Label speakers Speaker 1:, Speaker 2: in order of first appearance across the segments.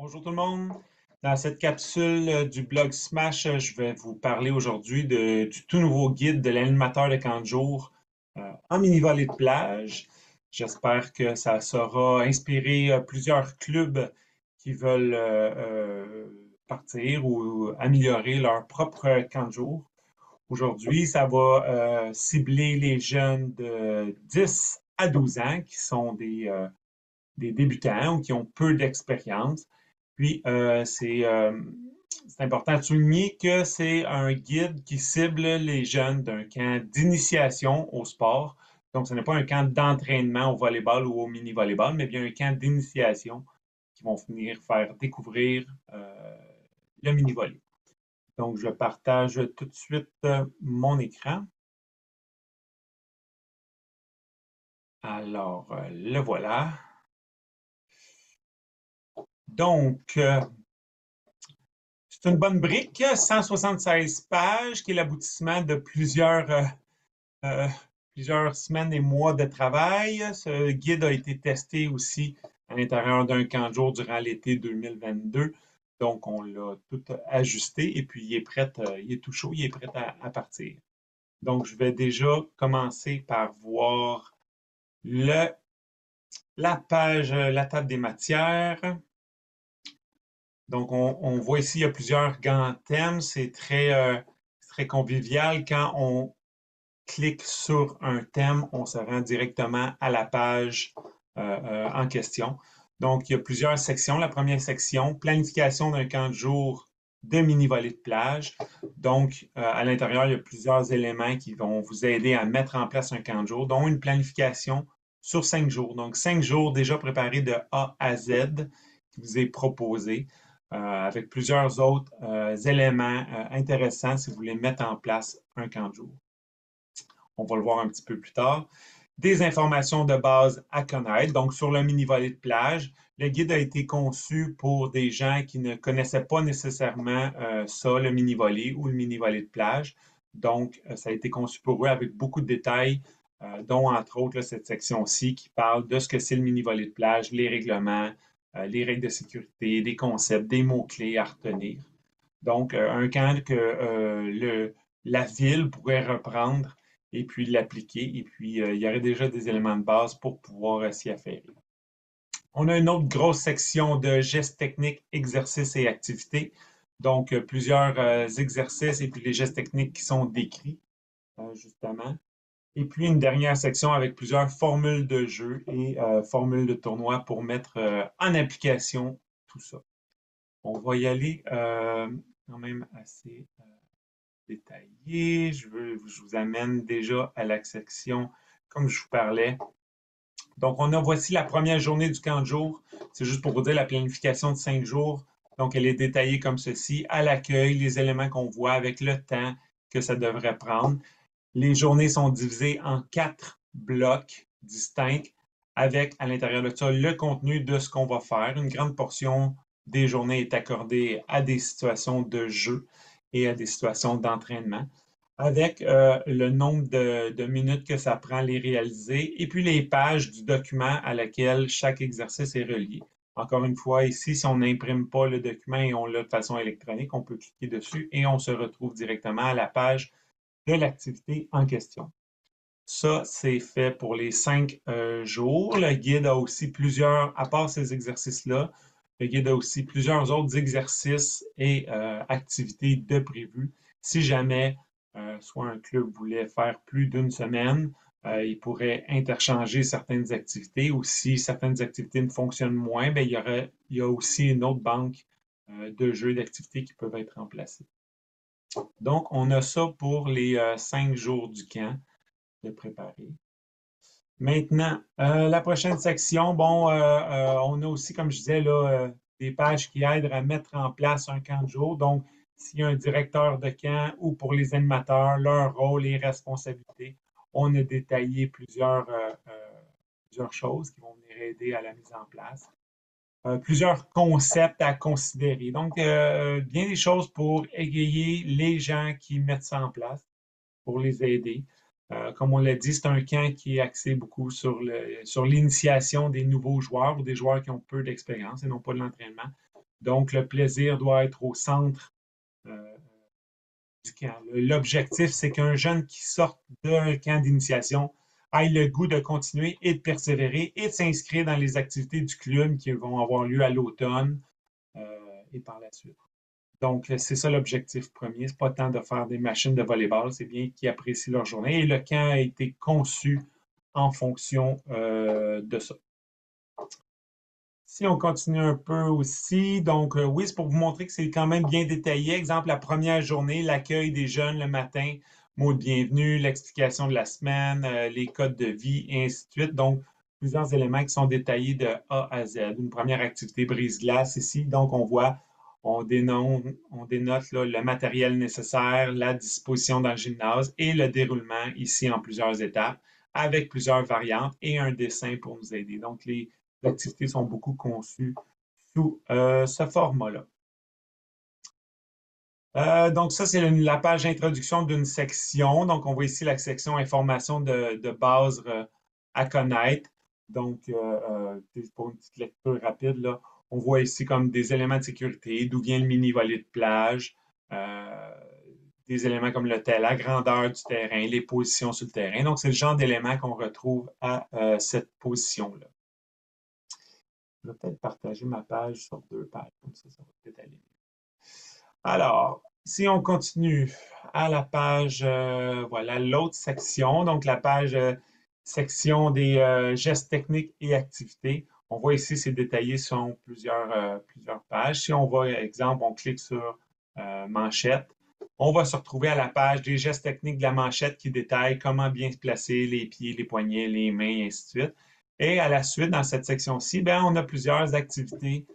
Speaker 1: Bonjour tout le monde. Dans cette capsule du blog Smash, je vais vous parler aujourd'hui du tout nouveau guide de l'animateur de camp de jour en mini-volée de plage. J'espère que ça saura inspirer plusieurs clubs qui veulent partir ou améliorer leur propre camp de jour. Aujourd'hui, ça va cibler les jeunes de 10 à 12 ans qui sont des débutants ou qui ont peu d'expérience. Puis, c'est important de souligner que c'est un guide qui cible les jeunes d'un camp d'initiation au sport. Donc, ce n'est pas un camp d'entraînement au volleyball ou au mini-volleyball, mais bien un camp d'initiation qui vont venir faire découvrir le mini-volley. Donc, je partage tout de suite mon écran. Alors, le voilà. Donc, c'est une bonne brique, 176 pages, qui est l'aboutissement de euh, plusieurs semaines et mois de travail. Ce guide a été testé aussi à l'intérieur d'un camp de jour durant l'été 2022. Donc, on l'a tout ajusté et puis il est prêt, il est tout chaud, il est prêt à partir. Donc, je vais déjà commencer par voir le, la page, la table des matières. Donc, on voit ici, il y a plusieurs grands thèmes. C'est très convivial. Quand on clique sur un thème, on se rend directement à la page en question. Donc, il y a plusieurs sections. La première section, planification d'un camp de jour de mini-volée de plage. Donc, à l'intérieur, il y a plusieurs éléments qui vont vous aider à mettre en place un camp de jour, dont une planification sur 5 jours. Donc, 5 jours déjà préparés de A à Z qui vous est proposé avec plusieurs autres éléments intéressants si vous voulez mettre en place un camp de jour. On va le voir un petit peu plus tard. Des informations de base à connaître. Donc, sur le mini-volley de plage, le guide a été conçu pour des gens qui ne connaissaient pas nécessairement ça, le mini-volley ou le mini-volley de plage. Donc, ça a été conçu pour eux avec beaucoup de détails, dont entre autres là, cette section-ci qui parle de ce que c'est le mini-volley de plage, les règlements, les règles de sécurité, des concepts, des mots-clés à retenir. Donc, un camp que la ville pourrait reprendre et puis l'appliquer. Et puis, il y aurait déjà des éléments de base pour pouvoir s'y affairer. On a une autre grosse section de gestes techniques, exercices et activités. Donc, plusieurs exercices et puis les gestes techniques qui sont décrits, justement. Et puis, une dernière section avec plusieurs formules de jeu et formules de tournoi pour mettre en application tout ça. On va y aller quand même assez détaillé. Je vous amène déjà à la section, comme je vous parlais. Donc, voici la première journée du camp de jour. C'est juste pour vous dire la planification de 5 jours. Donc, elle est détaillée comme ceci. À l'accueil, les éléments qu'on voit avec le temps que ça devrait prendre. Les journées sont divisées en 4 blocs distincts avec, à l'intérieur de ça, le contenu de ce qu'on va faire. Une grande portion des journées est accordée à des situations de jeu et à des situations d'entraînement, avec le nombre de minutes que ça prend à les réaliser et puis les pages du document à laquelle chaque exercice est relié. Encore une fois, ici, si on n'imprime pas le document et on l'a de façon électronique, on peut cliquer dessus et on se retrouve directement à la page de l'activité en question. Ça, c'est fait pour les 5 jours. Le guide a aussi à part ces exercices-là, le guide a aussi plusieurs autres exercices et activités de prévues. Si jamais soit un club voulait faire plus d'une semaine, il pourrait interchanger certaines activités ou si certaines activités ne fonctionnent moins, bien, il y a aussi une autre banque de jeux d'activités qui peuvent être remplacés. Donc, on a ça pour les 5 jours du camp de préparer. Maintenant, la prochaine section, bon, on a aussi, comme je disais, là, des pages qui aident à mettre en place un camp de jour. Donc, s'il y a un directeur de camp ou pour les animateurs, leur rôle et responsabilités, on a détaillé plusieurs choses qui vont venir aider à la mise en place. Plusieurs concepts à considérer. Donc, bien des choses pour égayer les gens qui mettent ça en place, pour les aider. Comme on l'a dit, c'est un camp qui est axé beaucoup sur l'initiation des nouveaux joueurs ou des joueurs qui ont peu d'expérience et non pas de l'entraînement. Donc, le plaisir doit être au centre du camp. L'objectif, c'est qu'un jeune qui sort d'un camp d'initiation ait le goût de continuer et de persévérer et de s'inscrire dans les activités du club qui vont avoir lieu à l'automne et par la suite. Donc, c'est ça l'objectif premier. C'est pas tant de faire des machines de volleyball, c'est bien qu'ils apprécient leur journée. Et le camp a été conçu en fonction de ça. Si on continue un peu aussi, donc oui, c'est pour vous montrer que c'est quand même bien détaillé. Exemple, la première journée, l'accueil des jeunes le matin, mot de bienvenue, l'explication de la semaine, les codes de vie, et ainsi de suite. Donc, plusieurs éléments qui sont détaillés de A à Z. Une première activité brise-glace ici. Donc, on voit, on dénote là, le matériel nécessaire, la disposition dans le gymnase et le déroulement ici en plusieurs étapes avec plusieurs variantes et un dessin pour nous aider. Donc, les activités sont beaucoup conçues sous ce format-là. Donc, ça, c'est la page introduction d'une section. Donc, on voit ici la section information de base à connaître. Donc, pour une petite lecture rapide, là, on voit ici comme des éléments de sécurité, d'où vient le mini-volley de plage, des éléments comme la grandeur du terrain, les positions sur le terrain. Donc, c'est le genre d'éléments qu'on retrouve à cette position-là. Je vais peut-être partager ma page sur 2 pages, comme ça va peut-être aller mieux. Alors, si on continue à la page, voilà, l'autre section, donc la page section des gestes techniques et activités. On voit ici, c'est détaillé sur plusieurs pages. Si on va, exemple, on clique sur manchette, on va se retrouver à la page des gestes techniques de la manchette qui détaille comment bien se placer les pieds, les poignets, les mains, et ainsi de suite. Et à la suite, dans cette section-ci, on a plusieurs activités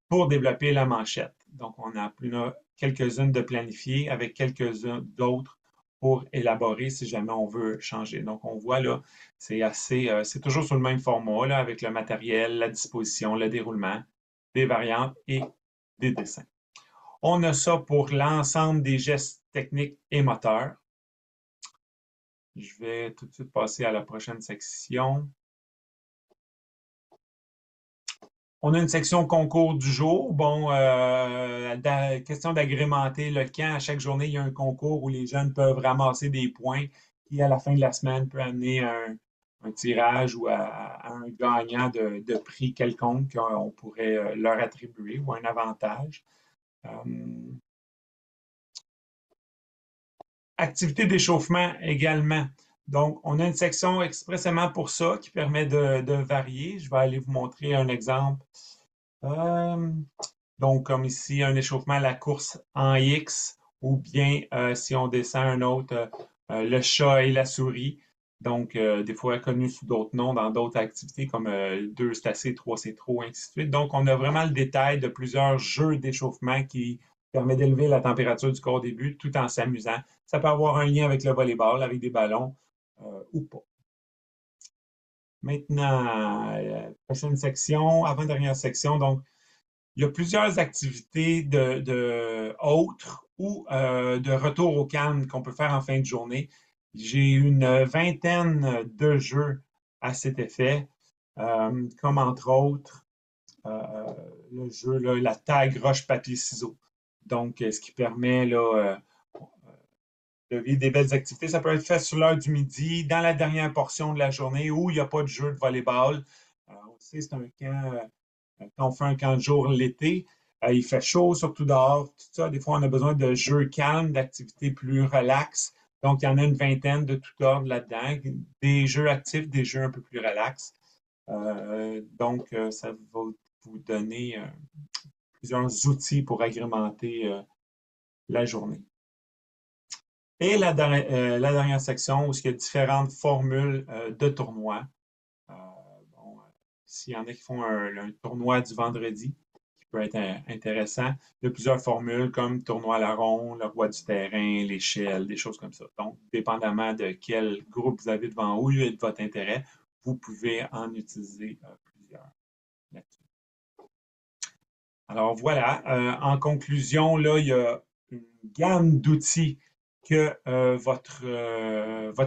Speaker 1: pour développer la manchette. Donc, on a quelques-unes de planifiées avec quelques-unes d'autres pour élaborer si jamais on veut changer. Donc, on voit là, c'est toujours sur le même format, là, avec le matériel, la disposition, le déroulement, des variantes et des dessins. On a ça pour l'ensemble des gestes techniques et moteurs. Je vais tout de suite passer à la prochaine section. On a une section concours du jour. Bon, question d'agrémenter le camp. À chaque journée, il y a un concours où les jeunes peuvent ramasser des points qui, à la fin de la semaine, peut amener un tirage ou à un gagnant de prix quelconque qu'on pourrait leur attribuer ou un avantage. Activité d'échauffement également. Donc, on a une section expressément pour ça qui permet de varier. Je vais aller vous montrer un exemple. Donc, comme ici, un échauffement à la course en X, ou bien si on descend un autre, le chat et la souris. Donc, des fois connu sous d'autres noms dans d'autres activités comme 2 c'est assez, 3 c'est trop, ainsi de suite. Donc, on a vraiment le détail de plusieurs jeux d'échauffement qui permet d'élever la température du corps des buts tout en s'amusant. Ça peut avoir un lien avec le volleyball, avec des ballons ou pas. Maintenant, prochaine section, avant-dernière section, donc, il y a plusieurs activités autres ou de retour au calme qu'on peut faire en fin de journée. J'ai une vingtaine de jeux à cet effet, comme entre autres le jeu, là, la tag roche-papier-ciseaux. Donc, ce qui permet là, de vivre des belles activités. Ça peut être fait sur l'heure du midi, dans la dernière portion de la journée où il n'y a pas de jeu de volleyball. On sait, c'est un camp, quand on fait un camp de jour l'été, il fait chaud, surtout dehors, tout ça. Des fois, on a besoin de jeux calmes, d'activités plus relaxes. Donc, il y en a une vingtaine de tout ordre là-dedans. Des jeux actifs, des jeux un peu plus relax. Donc, ça va vous donner plusieurs outils pour agrémenter la journée. Et la dernière section où il y a différentes formules de tournois. Bon, s'il y en a qui font un tournoi du vendredi, qui peut être intéressant, il y a plusieurs formules comme tournoi à la ronde, le roi du terrain, l'échelle, des choses comme ça. Donc, dépendamment de quel groupe vous avez devant vous et de votre intérêt, vous pouvez en utiliser plusieurs là-dessus. Alors voilà, en conclusion, là, il y a une gamme d'outils que votre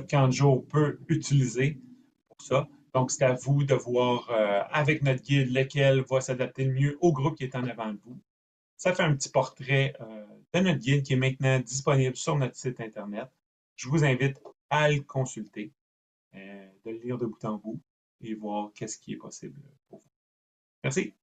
Speaker 1: camp de jour peut utiliser pour ça. Donc, c'est à vous de voir avec notre guide lequel va s'adapter le mieux au groupe qui est en avant de vous. Ça fait un petit portrait de notre guide qui est maintenant disponible sur notre site Internet. Je vous invite à le consulter, de le lire de bout en bout et voir qu'est-ce qui est possible pour vous. Merci.